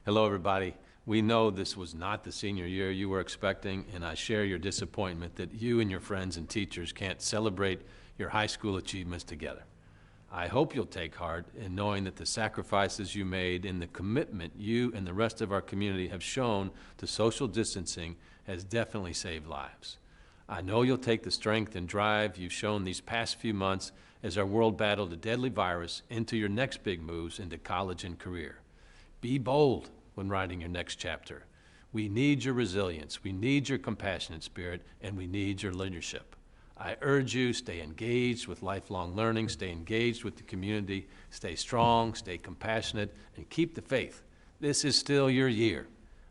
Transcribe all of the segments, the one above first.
Hello, everybody. We know this was not the senior year you were expecting, and I share your disappointment that you and your friends and teachers can't celebrate your high school achievements together. I hope you'll take heart in knowing that the sacrifices you made and the commitment you and the rest of our community have shown to social distancing has definitely saved lives. I know you'll take the strength and drive you've shown these past few months as our world battled a deadly virus into your next big moves into college and career. Be bold when writing your next chapter. We need your resilience, we need your compassionate spirit, and we need your leadership. I urge you, stay engaged with lifelong learning, stay engaged with the community, stay strong, stay compassionate, and keep the faith. This is still your year.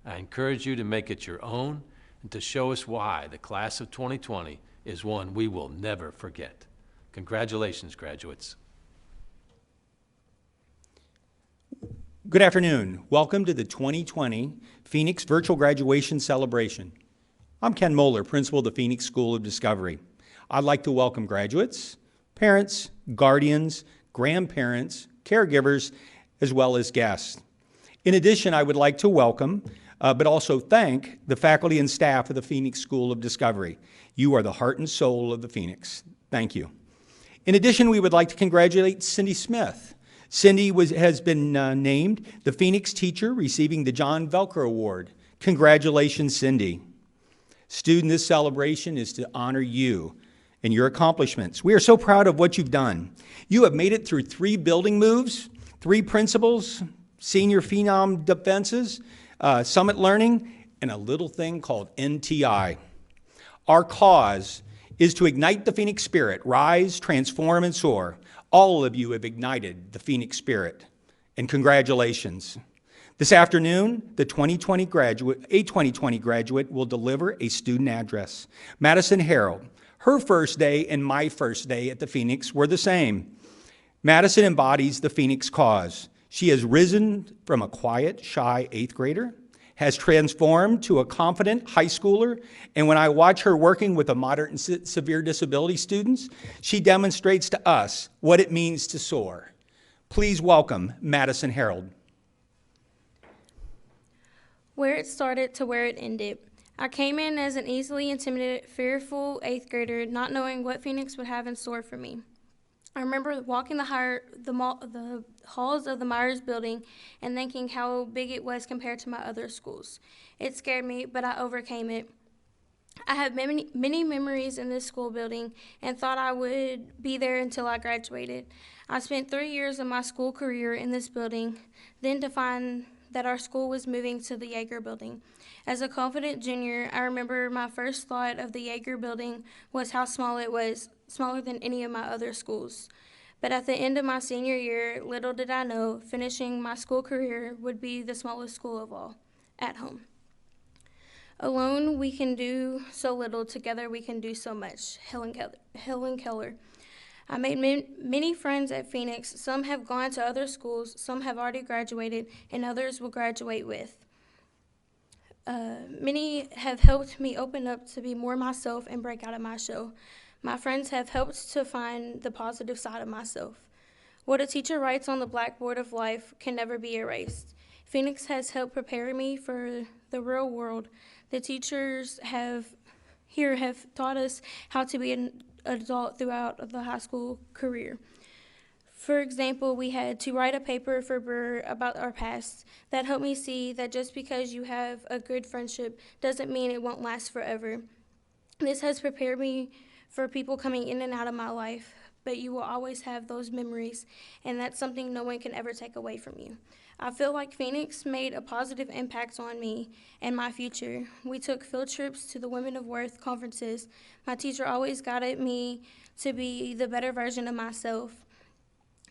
I encourage you to make it your own and to show us why the class of 2020 is one we will never forget. Congratulations, graduates. Good afternoon. Welcome to the 2020 Phoenix Virtual Graduation Celebration. I'm Ken Moeller, principal of the Phoenix School of Discovery. I'd like to welcome graduates, parents, guardians, grandparents, caregivers, as well as guests. In addition, I would like to welcome, but also thank the faculty and staff of the Phoenix School of Discovery. You are the heart and soul of the Phoenix. Thank you. In addition, we would like to congratulate Cindy Smith. Cindy has been named the Phoenix Teacher receiving the John Velcro Award. Congratulations, Cindy. Student, this celebration is to honor you and your accomplishments. We are so proud of what you've done. You have made it through 3 building moves, 3 principals, senior phenom defenses, summit learning, and a little thing called NTI. Our cause is to ignite the Phoenix spirit, rise, transform, and soar. All of you have ignited the Phoenix spirit, and congratulations. This afternoon, a 2020 graduate will deliver a student address. Madison Harold, her first day and my first day at the Phoenix were the same. Madison embodies the Phoenix cause. She has risen from a quiet, shy 8th grader, has transformed to a confident high schooler, and when I watch her working with the moderate and severe disability students, she demonstrates to us what it means to soar. Please welcome Madison Harold. Where it started to where it ended. I came in as an easily intimidated, fearful 8th grader, not knowing what Phoenix would have in store for me. I remember walking the halls of the Myers building and thinking how big it was compared to my other schools. It scared me, but I overcame it. I have many memories in this school building and thought I would be there until I graduated. I spent 3 years of my school career in this building, then to find that our school was moving to the Yeager building. As a confident junior, I remember my first thought of the Yeager building was how small it was, smaller than any of my other schools. But at the end of my senior year, little did I know, finishing my school career would be the smallest school of all, at home. Alone, we can do so little. Together, we can do so much. Helen Keller. I made many friends at Phoenix. Some have gone to other schools, some have already graduated, and others will graduate with. Many have helped me open up to be more myself and break out of my shell. My friends have helped to find the positive side of myself. What a teacher writes on the blackboard of life can never be erased. Phoenix has helped prepare me for the real world. The teachers have taught us how to be an adult throughout the high school career. For example, we had to write a paper for Burr about our past. That helped me see that just because you have a good friendship doesn't mean it won't last forever. This has prepared me for people coming in and out of my life, but you will always have those memories, and that's something no one can ever take away from you. I feel like Phoenix made a positive impact on me and my future. We took field trips to the Women of Worth conferences. My teacher always guided me to be the better version of myself.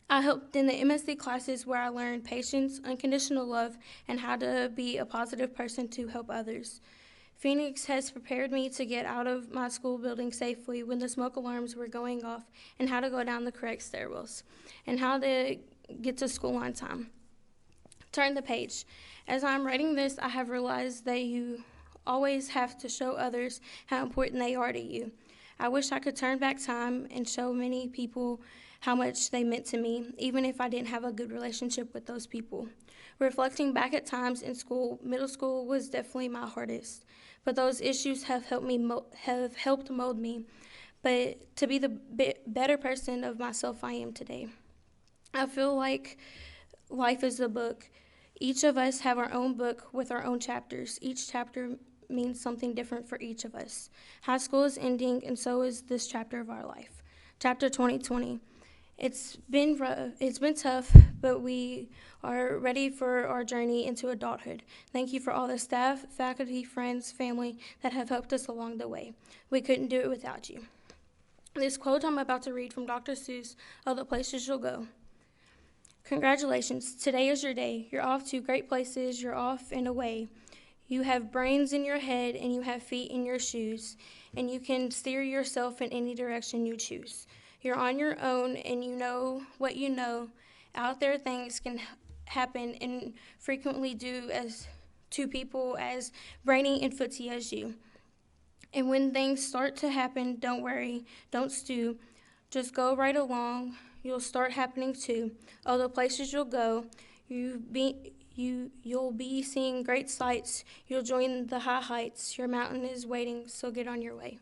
I helped in the MSc classes where I learned patience, unconditional love, and how to be a positive person to help others. Phoenix has prepared me to get out of my school building safely when the smoke alarms were going off, and how to go down the correct stairwells, and how to get to school on time. Turn the page. As I'm writing this, I have realized that you always have to show others how important they are to you. I wish I could turn back time and show many people how much they meant to me, even if I didn't have a good relationship with those people. Reflecting back at times in school, middle school was definitely my hardest, but those issues have helped mold me, but to be the better person of myself I am today. I feel like life is a book. Each of us have our own book with our own chapters. Each chapter means something different for each of us. High school is ending, and so is this chapter of our life. Chapter 2020. It's been tough, but we are ready for our journey into adulthood. Thank you for all the staff, faculty, friends, family that have helped us along the way. We couldn't do it without you. This quote I'm about to read from Dr. Seuss, "All the Places You'll Go." Congratulations, today is your day. You're off to great places, you're off and away. You have brains in your head and you have feet in your shoes, and you can steer yourself in any direction you choose. You're on your own and you know what you know. Out there things can happen and frequently do as to people as brainy and footsy as you. And when things start to happen, don't worry, don't stew. Just go right along. You'll start happening too. Oh, the places you'll go. You'll be seeing great sights. You'll join the high heights. Your mountain is waiting, so get on your way.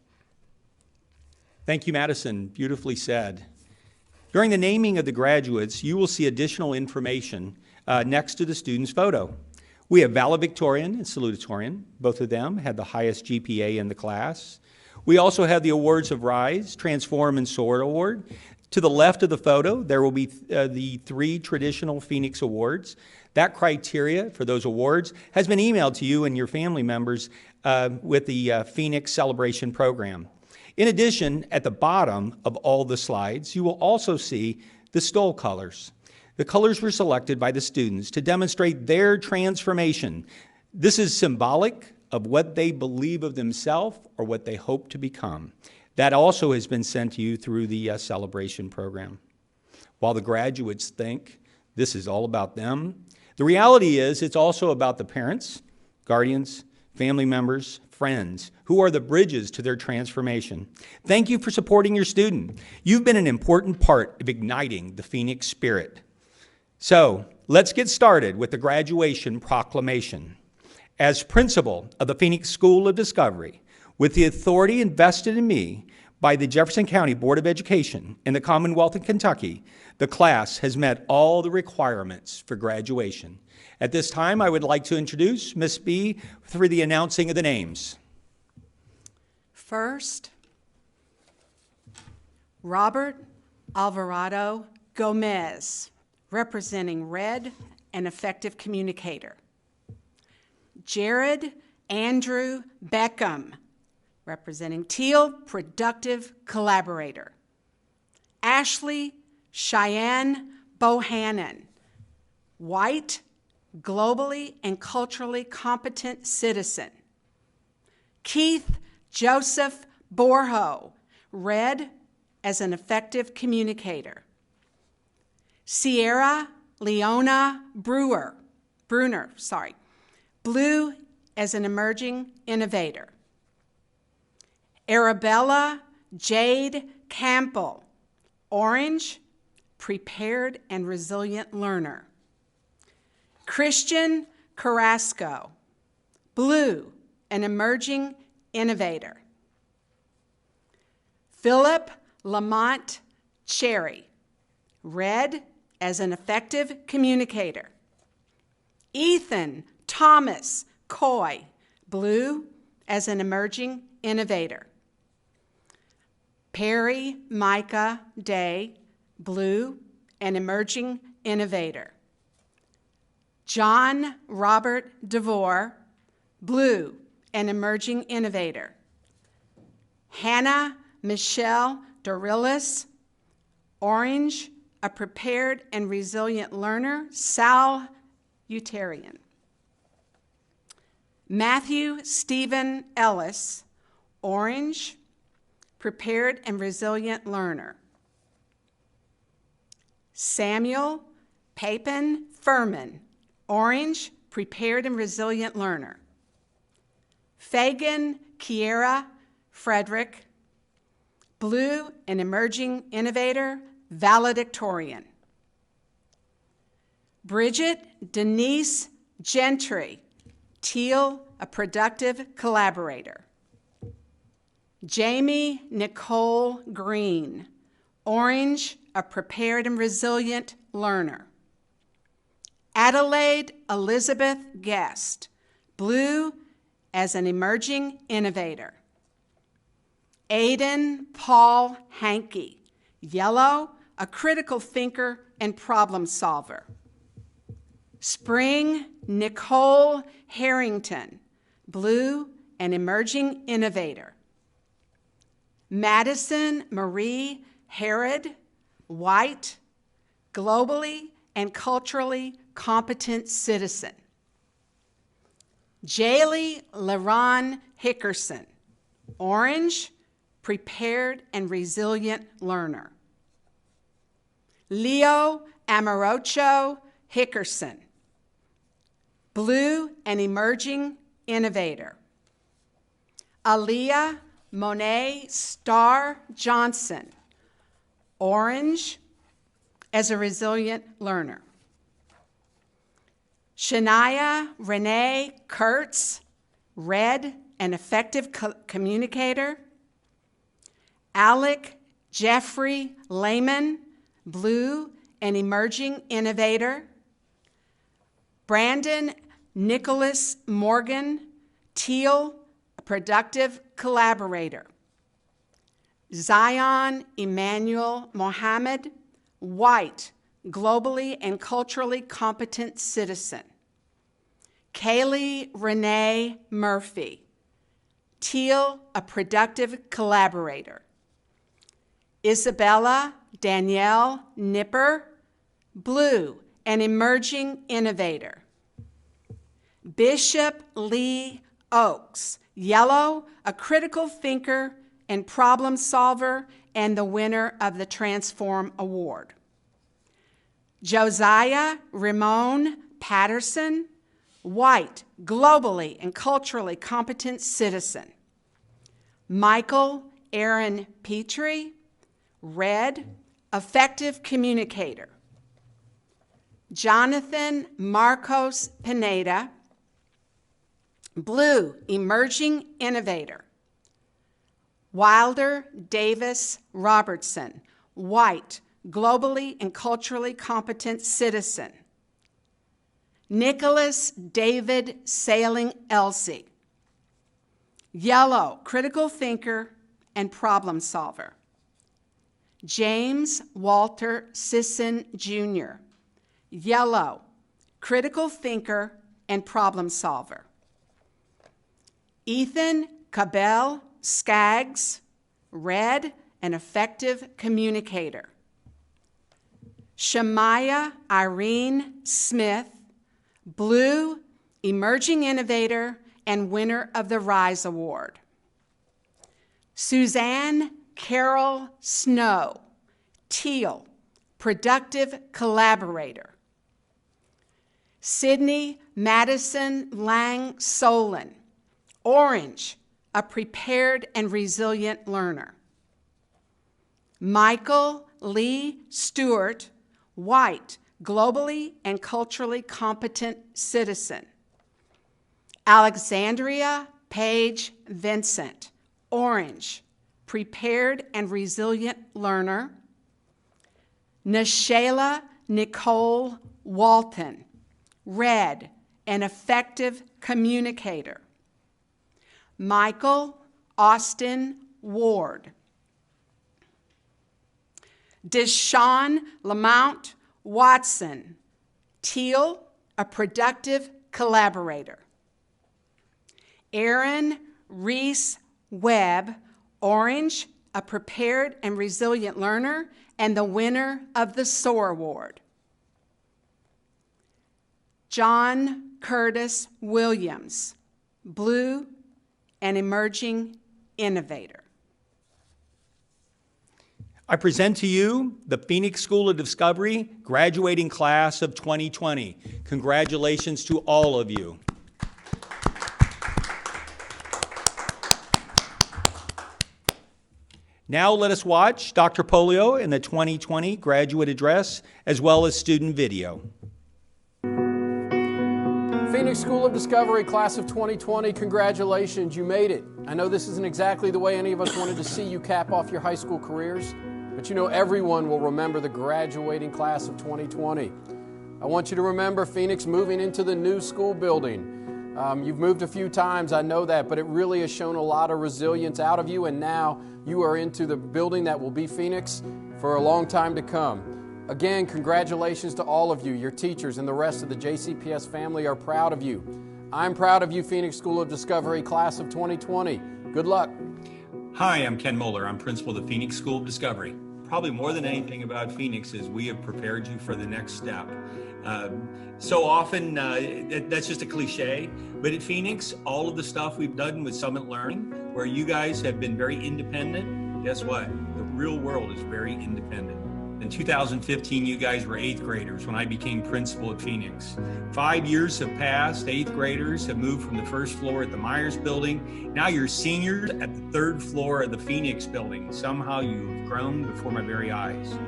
Thank you, Madison. Beautifully said. During the naming of the graduates, you will see additional information next to the student's photo. We have valedictorian and salutatorian. Both of them had the highest GPA in the class. We also have the awards of Rise, Transform, and Soar Award. To the left of the photo, there will be the 3 traditional Phoenix Awards. That criteria for those awards has been emailed to you and your family members with the Phoenix Celebration Program. In addition, at the bottom of all the slides, you will also see the stole colors. The colors were selected by the students to demonstrate their transformation. This is symbolic of what they believe of themselves or what they hope to become. That also has been sent to you through the celebration program. While the graduates think this is all about them, the reality is it's also about the parents, guardians, family members, friends, who are the bridges to their transformation. Thank you for supporting your student. You've been an important part of igniting the Phoenix spirit. So let's get started with the graduation proclamation. As principal of the Phoenix School of Discovery, with the authority invested in me by the Jefferson County Board of Education in the Commonwealth of Kentucky, the class has met all the requirements for graduation. At this time, I would like to introduce Ms. B for the announcing of the names. First, Robert Alvarado Gomez, representing Red, an effective communicator. Jared Andrew Beckham, representing Teal, productive collaborator. Ashley Cheyenne Bohannon, white, globally and culturally competent citizen. Keith Joseph Borho, Red, as an effective communicator. Sierra Leona Brunner, Blue, as an emerging innovator. Arabella Jade Campbell, Orange, prepared and resilient learner. Christian Carrasco, Blue, an emerging innovator. Philip Lamont Cherry, Red, as an effective communicator. Ethan Thomas Coy, Blue, as an emerging innovator. Perry Micah Day, Blue, an emerging innovator. John Robert DeVore, Blue, an emerging innovator. Hannah Michelle Dorillis, Orange, a prepared and resilient learner, salutarian. Matthew Stephen Ellis, Orange, prepared and resilient learner. Samuel Papin Furman, Orange, prepared and resilient learner. Fagan Kiera Frederick, Blue, an emerging innovator, valedictorian. Bridget Denise Gentry, teal, a productive collaborator. Jamie Nicole Green, orange, a prepared and resilient learner. Adelaide Elizabeth Guest, blue, as an emerging innovator. Aiden Paul Hankey, yellow, a critical thinker and problem solver. Spring Nicole Harrington, blue, an emerging innovator. Madison Marie Herod, white, globally and culturally competent citizen. Jaylee LaRon Hickerson, orange, prepared and resilient learner. Leo Amorocho Hickerson, blue, an emerging innovator. Aaliyah Monet Starr Johnson, orange, as a resilient learner. Shania Renee Kurtz, red, an effective communicator. Alec Jeffrey Lehman, blue, an emerging innovator. Brandon Nicholas Morgan, teal, a productive collaborator. Zion Emmanuel Mohammed, white, globally and culturally competent citizen. Kaylee Renee Murphy, teal, a productive collaborator. Isabella Danielle Nipper, blue, an emerging innovator. Bishop Lee Oakes, yellow, a critical thinker and problem solver and the winner of the Transform Award. Josiah Ramon Patterson, white, globally and culturally competent citizen. Michael Aaron Petrie, red, effective communicator. Jonathan Marcos Pineda, blue, emerging innovator. Wilder Davis Robertson, white, globally and culturally competent citizen. Nicholas David Sailing Elsey, yellow, critical thinker and problem solver. James Walter Sisson Jr., yellow, critical thinker and problem solver. Ethan Cabell Skaggs, red, an effective communicator. Shemaya Irene Smith, blue, emerging innovator and winner of the RISE Award. Suzanne Carol Snow, teal, productive collaborator. Sydney Madison Lang Solon, orange, a prepared and resilient learner. Michael Lee Stewart, white, globally and culturally competent citizen. Alexandria Page Vincent, orange, prepared and resilient learner. Nashayla Nicole Walton, red, an effective communicator. Michael Austin Ward. Deshaun Lamont Watson, teal, a productive collaborator. Aaron Reese Webb, orange, a prepared and resilient learner and the winner of the SOAR Award. John Curtis Williams, blue, an emerging innovator. I present to you the Phoenix School of Discovery graduating class of 2020. Congratulations to all of you. Now let us watch Dr. Polio in the 2020 graduate address as well as student video. Phoenix School of Discovery, class of 2020, congratulations, you made it. I know this isn't exactly the way any of us wanted to see you cap off your high school careers, but you know everyone will remember the graduating class of 2020. I want you to remember Phoenix moving into the new school building. You've moved a few times, I know that, but it really has shown a lot of resilience out of you, and now you are into the building that will be Phoenix for a long time to come. Again, congratulations to all of you. Your teachers and the rest of the JCPS family are proud of you. I'm proud of you, Phoenix School of Discovery, class of 2020. Good luck. Hi, I'm Ken Moeller. I'm principal of the Phoenix School of Discovery. Probably more than anything about Phoenix is we have prepared you for the next step. So often, that's just a cliche, but at Phoenix, all of the stuff we've done with Summit Learning, where you guys have been very independent, guess what? The real world is very independent. In 2015, you guys were 8th graders when I became principal at Phoenix. 5 years have passed. 8th graders have moved from the first floor at the Myers building. Now you're seniors at the 3rd floor of the Phoenix building. Somehow you've grown before my very eyes.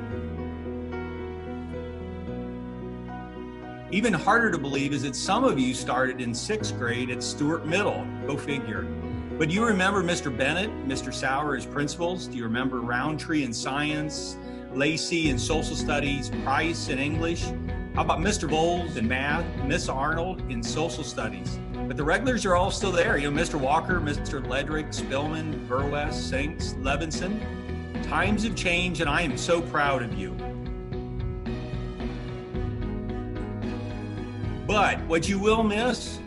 Even harder to believe is that some of you started in 6th grade at Stewart Middle. Go figure. But do you remember Mr. Bennett, Mr. Sauer as principals? Do you remember Roundtree in science, Lacey in social studies, Price in English? How about Mr. Bowles in math, Miss Arnold in social studies? But the regulars are all still there. You know, Mr. Walker, Mr. Ledrick, Spillman, Burwest, Sinks, Levinson. Times have changed, and I am so proud of you. But what you will miss,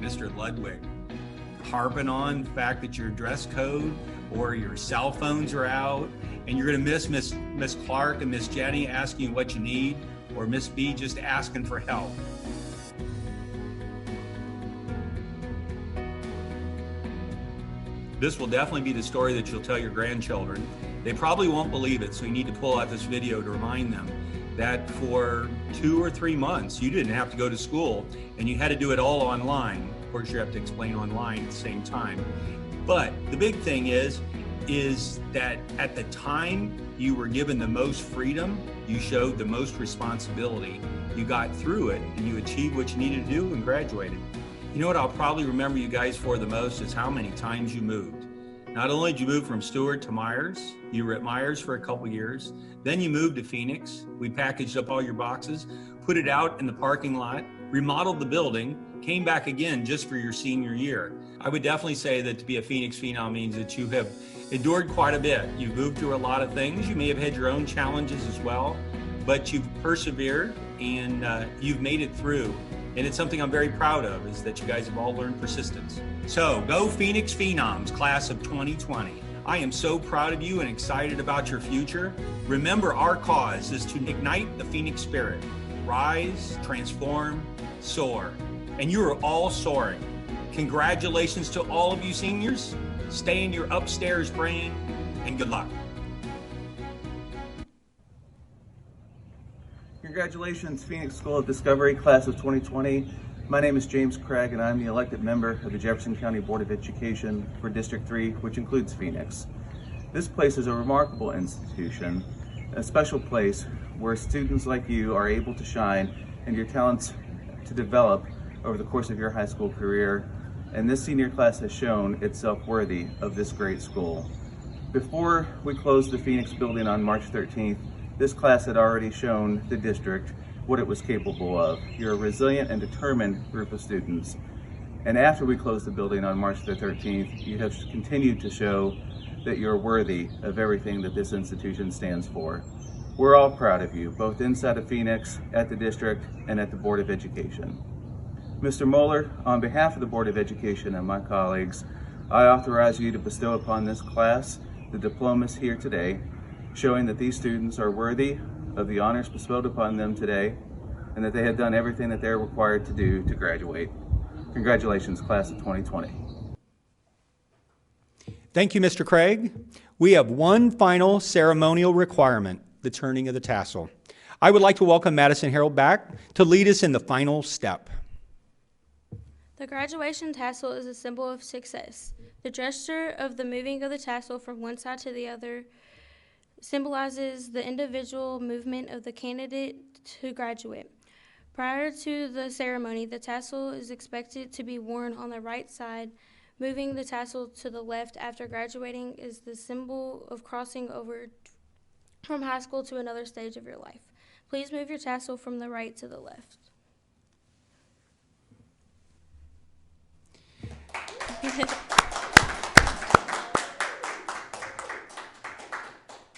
Mr. Ludwig, harping on the fact that your dress code or your cell phones are out, and you're going to miss Miss Clark and Miss Jenny asking you what you need, or Miss B just asking for help. This will definitely be the story that you'll tell your grandchildren. They probably won't believe it, so you need to pull out this video to remind them that for 2 or 3 months, you didn't have to go to school and you had to do it all online. Of course, you have to explain online at the same time. But the big thing is that at the time you were given the most freedom, you showed the most responsibility, you got through it, and you achieved what you needed to do and graduated. You know what I'll probably remember you guys for the most is how many times you moved. Not only did you move from Stewart to Myers, you were at Myers for a couple years, then you moved to Phoenix. We packaged up all your boxes, put it out in the parking lot, remodeled the building, came back again just for your senior year. I would definitely say that to be a Phoenix Phenom means that you have endured quite a bit. You've moved through a lot of things. You may have had your own challenges as well, but you've persevered and you've made it through. And it's something I'm very proud of, is that you guys have all learned persistence. So go Phoenix Phenoms, class of 2020. I am so proud of you and excited about your future. Remember, our cause is to ignite the Phoenix spirit. Rise, transform, soar. And you are all soaring. Congratulations to all of you seniors. Stay in your upstairs brain, and good luck. Congratulations, Phoenix School of Discovery, class of 2020. My name is James Craig, and I'm the elected member of the Jefferson County Board of Education for District 3, which includes Phoenix. This place is a remarkable institution, a special place where students like you are able to shine and your talents to develop over the course of your high school career, and this senior class has shown itself worthy of this great school. Before we closed the Phoenix building on March 13th, this class had already shown the district what it was capable of. You're a resilient and determined group of students. And after we closed the building on March the 13th, you have continued to show that you're worthy of everything that this institution stands for. We're all proud of you, both inside of Phoenix, at the district, and at the Board of Education. Mr. Moeller, on behalf of the Board of Education and my colleagues, I authorize you to bestow upon this class the diplomas here today, showing that these students are worthy of the honors bestowed upon them today, and that they have done everything that they're required to do to graduate. Congratulations, class of 2020. Thank you, Mr. Craig. We have one final ceremonial requirement, the turning of the tassel. I would like to welcome Madison Harold back to lead us in the final step. The graduation tassel is a symbol of success. The gesture of the moving of the tassel from one side to the other symbolizes the individual movement of the candidate to graduate. Prior to the ceremony, the tassel is expected to be worn on the right side. Moving the tassel to the left after graduating is the symbol of crossing over from high school to another stage of your life. Please move your tassel from the right to the left.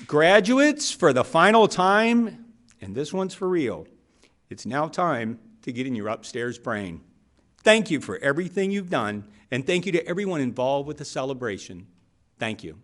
Graduates, for the final time, and this one's for real, it's now time to get in your upstairs brain. Thank you for everything you've done, and thank you to everyone involved with the celebration. Thank you.